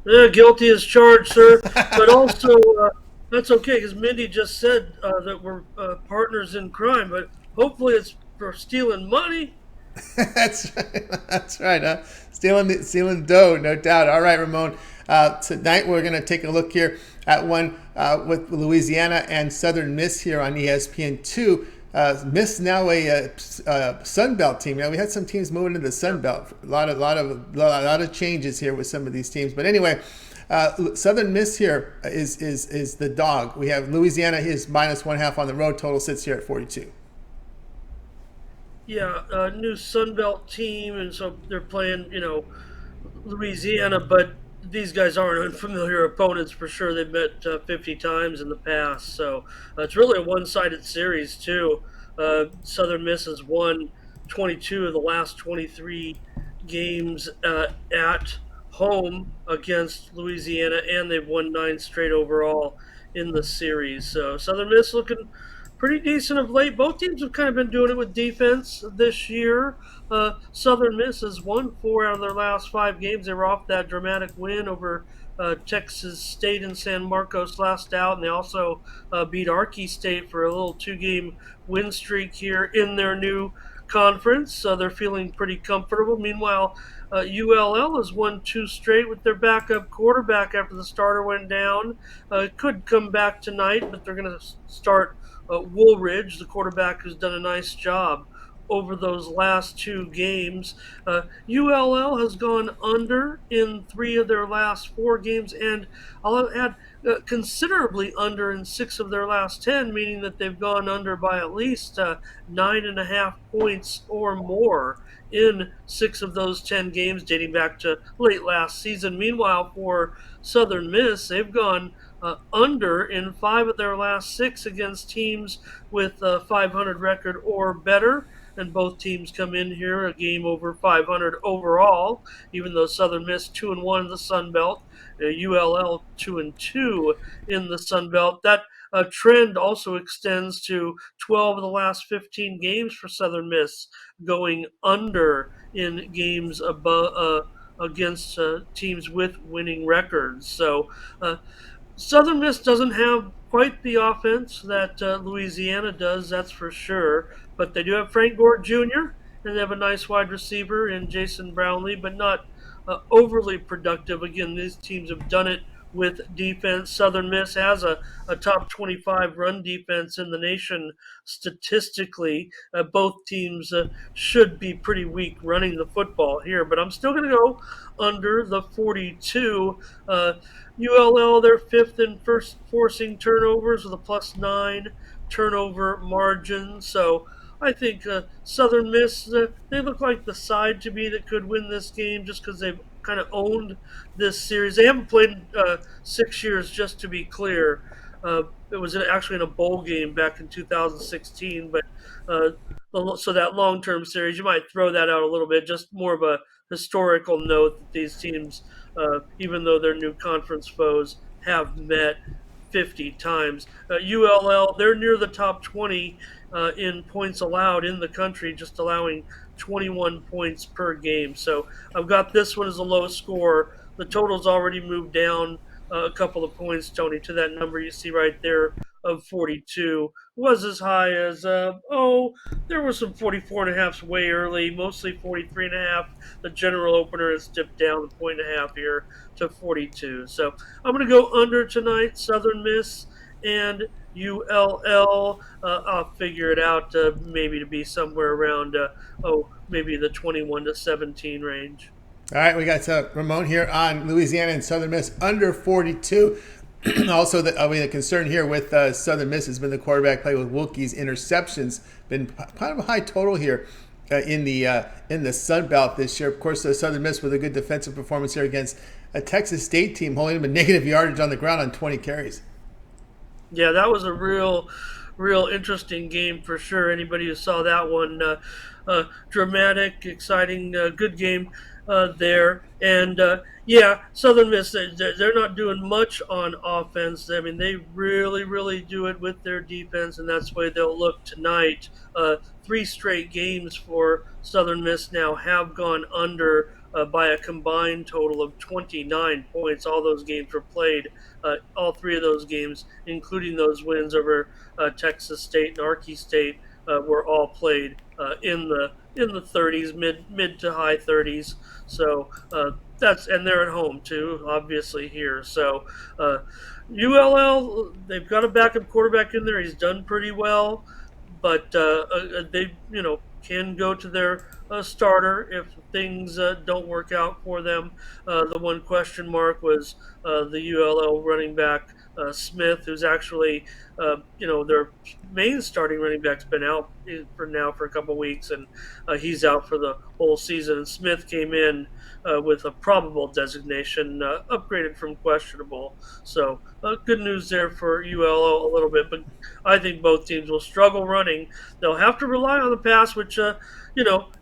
Yeah, guilty as charged, sir. But also, that's okay because Mindy just said that we're partners in crime. But hopefully, it's for stealing money. That's right. That's right. Huh? Stealing dough, no doubt. All right, Ramon. Tonight we're going to take a look here at one with Louisiana and Southern Miss here on ESPN2. Miss now a Sun Belt team. We had some teams moving to the Sun Belt. A lot of changes here with some of these teams. But anyway, Southern Miss here is the dog. We have Louisiana is -1/2 on the road. Total sits here at 42. Yeah, new Sun Belt team, and so they're playing, Louisiana, but these guys aren't unfamiliar opponents for sure. They've met 50 times in the past, so it's really a one-sided series too. Southern Miss has won 22 of the last 23 games at home against Louisiana, and they've won 9 straight overall in the series. So Southern Miss looking pretty decent of late. Both teams have kind of been doing it with defense this year. Southern Miss has won 4 out of their last 5 games. They were off that dramatic win over Texas State and San Marcos last out, and they also beat Arky State for a little 2-game win streak here in their new conference. So they're feeling pretty comfortable. Meanwhile, ULL has won 2 straight with their backup quarterback after the starter went down. Could come back tonight, but they're going to start Woolridge, the quarterback who's done a nice job over those last 2 games. ULL has gone under in 3 of their last 4 games, and I'll add considerably under in 6 of their last 10, meaning that they've gone under by at least 9.5 points or more in 6 of those 10 games, dating back to late last season. Meanwhile, for Southern Miss, they've gone under in 5 of their last 6 against teams with a 500 record or better. And both teams come in here a game over 500 overall, even though Southern Miss 2-1 in the Sun Belt, ULL 2-2 in the Sun Belt. That trend also extends to 12 of the last 15 games for Southern Miss, going under in games above against teams with winning records. So Southern Miss doesn't have quite the offense that Louisiana does, that's for sure. But they do have Frank Gore Jr., and they have a nice wide receiver in Jason Brownlee, but not overly productive. Again, these teams have done it with defense. Southern Miss has a top 25 run defense in the nation statistically. Both teams should be pretty weak running the football here, but I'm still going to go under the 42. ULL, they're fifth in first forcing turnovers with a +9 turnover margin. So I think Southern Miss, they look like the side to me that could win this game just because they've kind of owned this series. They haven't played 6 years, just to be clear. It was actually in a bowl game back in 2016, but so that long-term series, you might throw that out a little bit. Just more of a historical note that these teams, even though they're new conference foes, have met 50 times. ULL, they're near the top 20 in points allowed in the country, just allowing 21 points per game. So I've got this one as a low score. The total's already moved down a couple of points, Tony, to that number you see right there of 42. Was as high as, there were some 44 and a halfs way early, mostly 43 and a half. The general opener has dipped down a point and a half here to 42. So I'm going to go under tonight, Southern Miss and ULL. I'll figure it out maybe to be somewhere around, maybe the 21-17 range. All right, we got Ramon here on Louisiana and Southern Miss under 42. Also, the concern here with Southern Miss has been the quarterback play with Wilkie's interceptions. Been kind of a high total here in the Sun Belt this year. Of course, Southern Miss with a good defensive performance here against a Texas State team, holding them a negative yardage on the ground on 20 carries. Yeah, that was a real interesting game for sure. Anybody who saw that one, dramatic, exciting, good game there. And yeah, Southern Miss, they're not doing much on offense. I mean, they really do it with their defense, and that's the way they'll look tonight. 3 straight games for Southern Miss now have gone under by a combined total of 29 points. All those games were played. All three of those games, including those wins over Texas State and Arky State, were all played in the 30s, mid to high 30s. So that's and they're at home too, obviously here. So uh, ULL, they've got a backup quarterback in there. He's done pretty well, but they can go to their starter if things don't work out for them. The one question mark was the ULL running back Smith, who's actually their main starting running back's been out for a couple of weeks, and he's out for the whole season. And Smith came in with a probable designation, upgraded from questionable. So good news there for ULL a little bit, but I think both teams will struggle running. They'll have to rely on the pass, which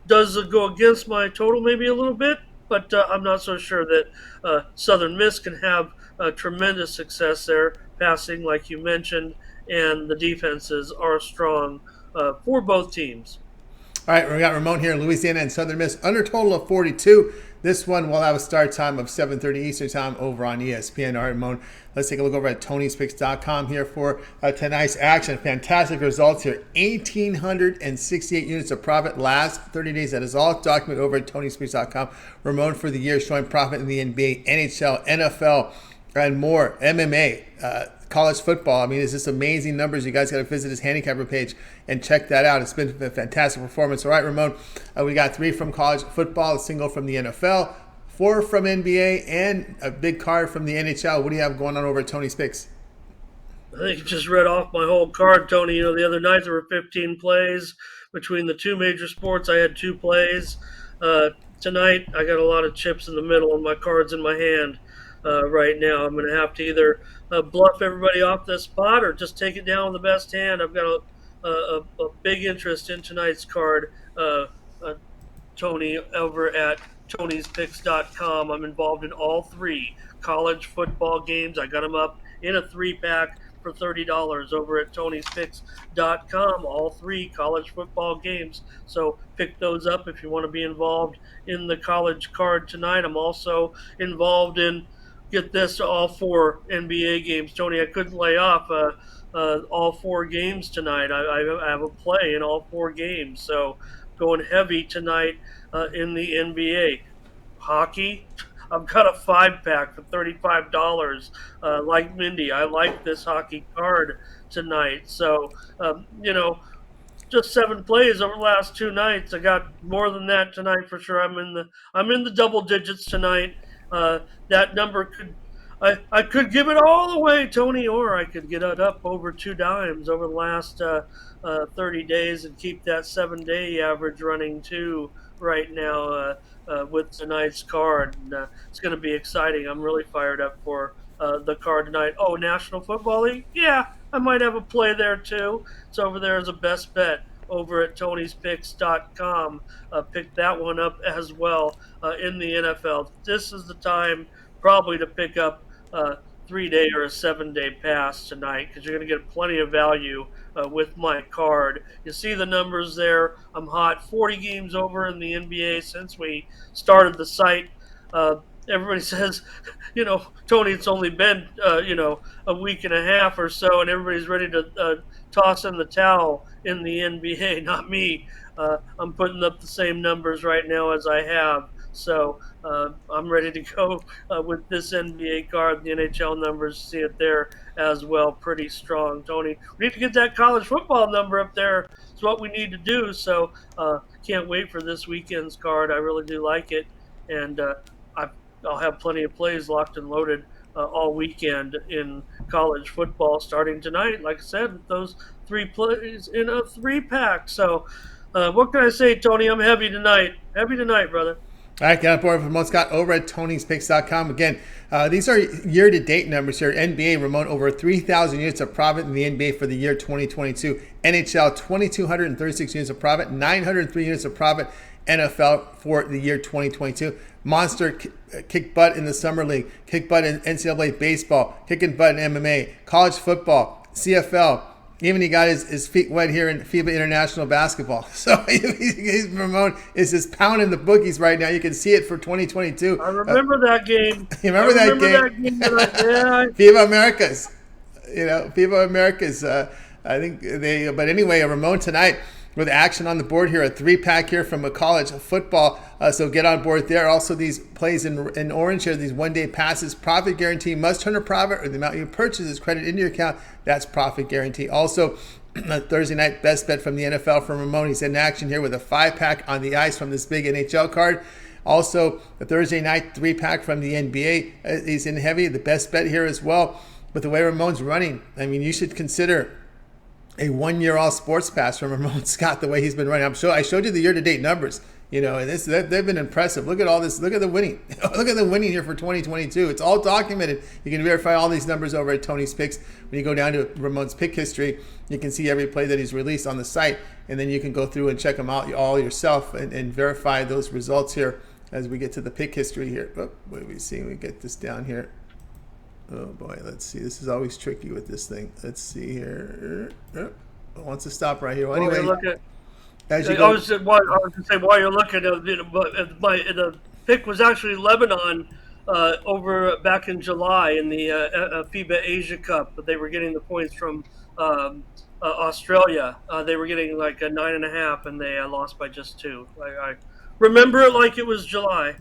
does go against my total maybe a little bit. But I'm not so sure that Southern Miss can have tremendous success there, passing like you mentioned, and the defenses are strong for both teams. All right, we got Ramon here, Louisiana and Southern Miss, under total of 42. This one will have a start time of 7:30 Eastern Time over on ESPN. All right, Ramon, let's take a look over at Tony'sPicks.com here for tonight's action. Fantastic results here. 1,868 units of profit last 30 days. That is all documented over at Tony'sPicks.com. Ramon for the year showing profit in the NBA, NHL, NFL, and more. MMA, college football. I mean, it's just amazing numbers. You guys got to visit his handicapper page and check that out. It's been a fantastic performance. All right, Ramon, we got 3 from college football, a single from the NFL, 4 from NBA, and a big card from the NHL. What do you have going on over at Tony's Picks? I think you just read off my whole card, Tony. The other night there were 15 plays between the two major sports. I had 2 plays. Tonight I got a lot of chips in the middle, and my cards in my hand. Right now, I'm going to have to either bluff everybody off this spot or just take it down with the best hand. I've got a big interest in tonight's card, uh, Tony, over at Tony'sPicks.com. I'm involved in all 3 college football games. I got them up in a 3-pack for $30 over at Tony'sPicks.com. All 3 college football games. So pick those up if you want to be involved in the college card tonight. I'm also involved in, get this, all 4 NBA games. Tony, I couldn't lay off all 4 games tonight. I have a play in all 4 games. So going heavy tonight in the NBA. Hockey, I've got a 5-pack for $35. Like Mindy, I like this hockey card tonight. So, just 7 plays over the last 2 nights. I got more than that tonight for sure. I'm in the double digits tonight. That number I could give it all away, Tony, or I could get it up over 2 dimes over the last 30 days and keep that 7-day average running too right now with tonight's card. And, it's going to be exciting. I'm really fired up for the card tonight. Oh, National Football League? Yeah, I might have a play there too. It's over there as a best bet over at Tony'sPicks.com. Pick that one up as well in the NFL. This is the time probably to pick up a 3-day or a 7-day pass tonight because you're going to get plenty of value with my card. You see the numbers there. I'm hot. 40 games over in the NBA since we started the site. Everybody says, Tony, it's only been, a week and a half or so, and everybody's ready to toss in the towel in the NBA. Not me. I'm putting up the same numbers right now as I have. So I'm ready to go with this NBA card. The NHL numbers, see it there as well. Pretty strong, Tony. We need to get that college football number up there. It's what we need to do. So can't wait for this weekend's card. I really do like it. And I'll have plenty of plays locked and loaded all weekend in college football starting tonight. Like I said, with those 3 plays in a 3-pack. So what can I say, Tony? I'm heavy tonight. Heavy tonight, brother. All right, get on board with Ramon Scott over at Tony'sPicks.com. Again, these are year-to-date numbers here. NBA, Ramon, over 3,000 units of profit in the NBA for the year 2022. NHL, 2,236 units of profit, 903 units of profit. NFL for the year 2022. Monster kick butt in the Summer League, kick butt in NCAA baseball, kicking butt in MMA, college football, CFL, Even he got his feet wet here in FIBA International Basketball. So Ramon is just pounding the bookies right now. You can see it for 2022. I remember that game. You I remember that remember game? that game. Yeah, FIBA Americas. FIBA Americas. I think they. But anyway, Ramon tonight with action on the board here. A 3-pack here from a college football. So get on board there. Also, these plays in orange here, these one-day passes. Profit guarantee. Must turn a profit or the amount you purchase is credited into your account. That's profit guarantee. Also, Thursday night best bet from the NFL from Ramon. He's in action here with a 5-pack on the ice from this big NHL card. Also, the Thursday night 3-pack from the NBA. He's in heavy. The best bet here as well. But the way Ramon's running, I mean, you should consider a 1-year all sports pass from Ramon Scott. The way he's been running, I showed you the year-to-date numbers. And they've been impressive. Look at all this. Look at the winning. Look at the winning here for 2022. It's all documented. You can verify all these numbers over at Tony's Picks. When you go down to Ramon's pick history, you can see every play that he's released on the site, and then you can go through and check them out all yourself and verify those results here as we get to the pick history here. Oh, what do we see? We get this down here. Oh boy, let's see. This is always tricky with this thing. Let's see here. It wants to stop right here. Well, anyway, as you go, I was going to say while you're looking, the pick was actually Lebanon over back in July in the FIBA Asia Cup, but they were getting the points from Australia. They were getting like a 9.5, and they lost by just 2. I remember it like it was July.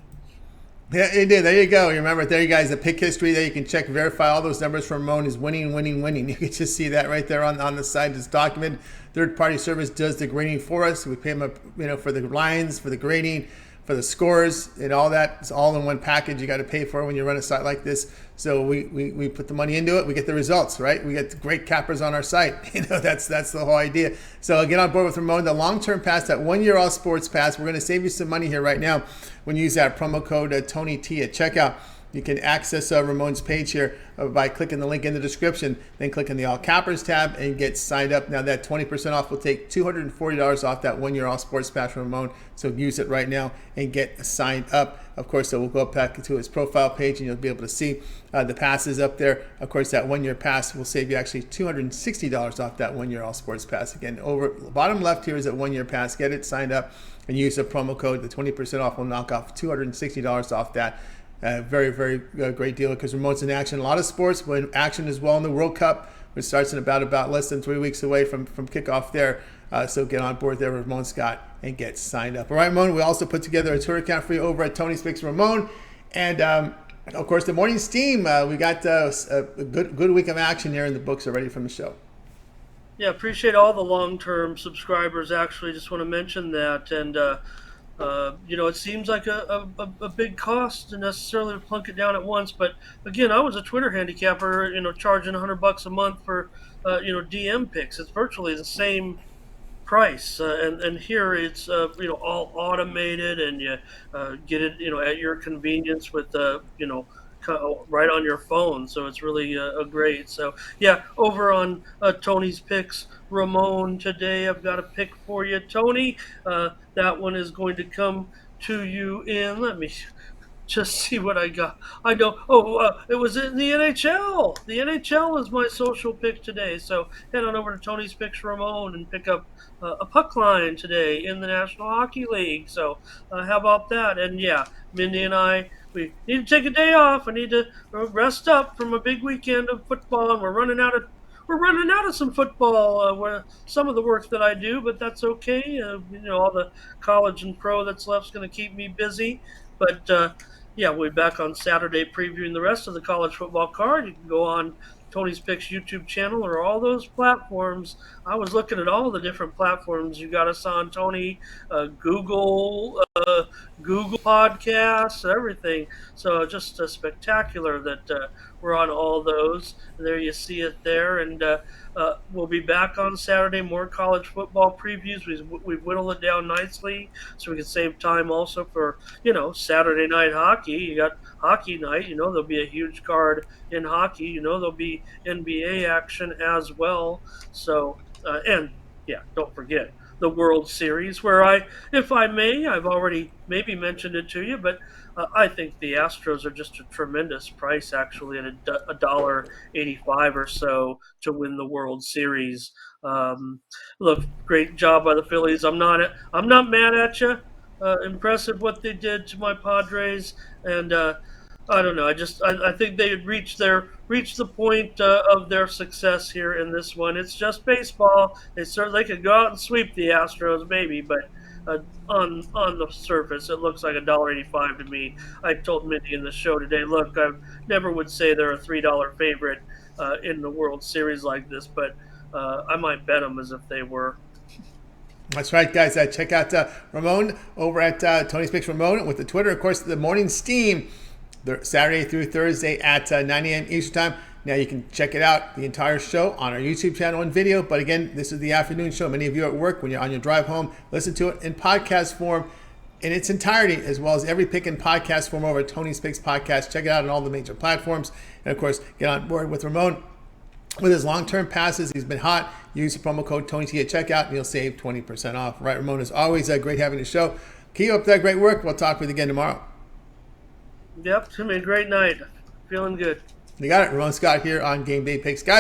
Yeah, it did. There you go. You remember it. There you guys, the pick history there. You can check, verify all those numbers from Ramon is winning, winning, winning. You can just see that right there on the side. It's documented. Third-party service does the grading for us. We pay them, for the lines, for the grading, for the scores, and all that. It's all in one package. You got to pay for it when you run a site like this. So we put the money into it. We get the results, right? We get great cappers on our site. That's the whole idea. So get on board with Ramon. The long-term pass, that 1-year all sports pass. We're going to save you some money here right now when you use that promo code TonyT at checkout. You can access Ramon's page here by clicking the link in the description, then clicking the All Cappers tab and get signed up. Now that 20% off will take $240 off that 1-year all sports pass from Ramon. So use it right now and get signed up. Of course, so we'll go back to his profile page and you'll be able to see the passes up there. Of course, that 1-year pass will save you actually $260 off that 1-year all sports pass. Again, over bottom left here is that 1-year pass. Get it signed up and use the promo code. The 20% off will knock off $260 off that. Very, very great deal because Ramon's in action. A lot of sports, when action as well in the World Cup, which starts in about less than 3 weeks away from kickoff there. So get on board there with Ramon Scott and get signed up. All right, Ramon, we also put together a tour account for you over at Tony's Picks Ramon. And, of course, the morning steam. We got a good week of action here in the books already from the show. Yeah, appreciate all the long-term subscribers. Actually, just want to mention that. And, it seems like a big cost to necessarily plunk it down at once. But again, I was a Twitter handicapper, charging $100 a month for, DM picks. It's virtually the same price. And here it's, all automated and you get it, at your convenience with, right on your phone. So it's really great. So yeah, over on Tony's Picks, Ramon, today I've got a pick for you, Tony. That one is going to come to you let me just see what I got. I know. It was in the NHL. The NHL is my social pick today. So head on over to Tony's Picks Ramon and pick up a puck line today in the National Hockey League. So how about that? And yeah, Mindy and I, we need to take a day off. I need to rest up from a big weekend of football, and we're running out of some football. Where some of the work that I do, but that's okay. All the college and pro that's left is going to keep me busy. But yeah, we'll be back on Saturday previewing the rest of the college football card. You can go on Tony's Picks YouTube channel or all those platforms. I was looking at all the different platforms you got us on, Tony. Google Podcasts, everything. So just spectacular that we're on all those. There you see it there. And we'll be back on Saturday. More college football previews. We've whittled it down nicely so we can save time also for, Saturday night hockey. You got hockey night. There'll be a huge card in hockey. There'll be NBA action as well. So, and yeah, don't forget, the World Series. Where if I may, I've already maybe mentioned it to you, but I think the Astros are just a tremendous price, actually, at a dollar 85 or so to win the World Series. Um, Look, great job by the Phillies. I'm not mad at you. Impressive what they did to my Padres, and I don't know. I think they had reached the point of their success here in this one. It's just baseball. They could go out and sweep the Astros maybe, but on the surface it looks like a dollar 85 to me. I told Mindy in the show today. Look, I never would say they're a $3 favorite in the World Series like this, but I might bet them as if they were. That's right, guys. Check out Ramon over at Tony Speaks Ramon with the Twitter. Of course, the morning steam, Saturday through Thursday at 9 a.m. Eastern Time. Now you can check it out, the entire show, on our YouTube channel and video. But again, this is the afternoon show. Many of you are at work, when you're on your drive home, listen to it in podcast form in its entirety, as well as every pick in podcast form over at Tony Speaks Podcast. Check it out on all the major platforms. And of course, get on board with Ramon with his long-term passes. He's been hot. Use the promo code TonyT at checkout and you'll save 20% off. Right, Ramon, is always great having the show. Keep up that great work. We'll talk with you again tomorrow. Yep, it's been a great night. Feeling good. You got it. Ramon Scott here on Game Day Picks. Guys,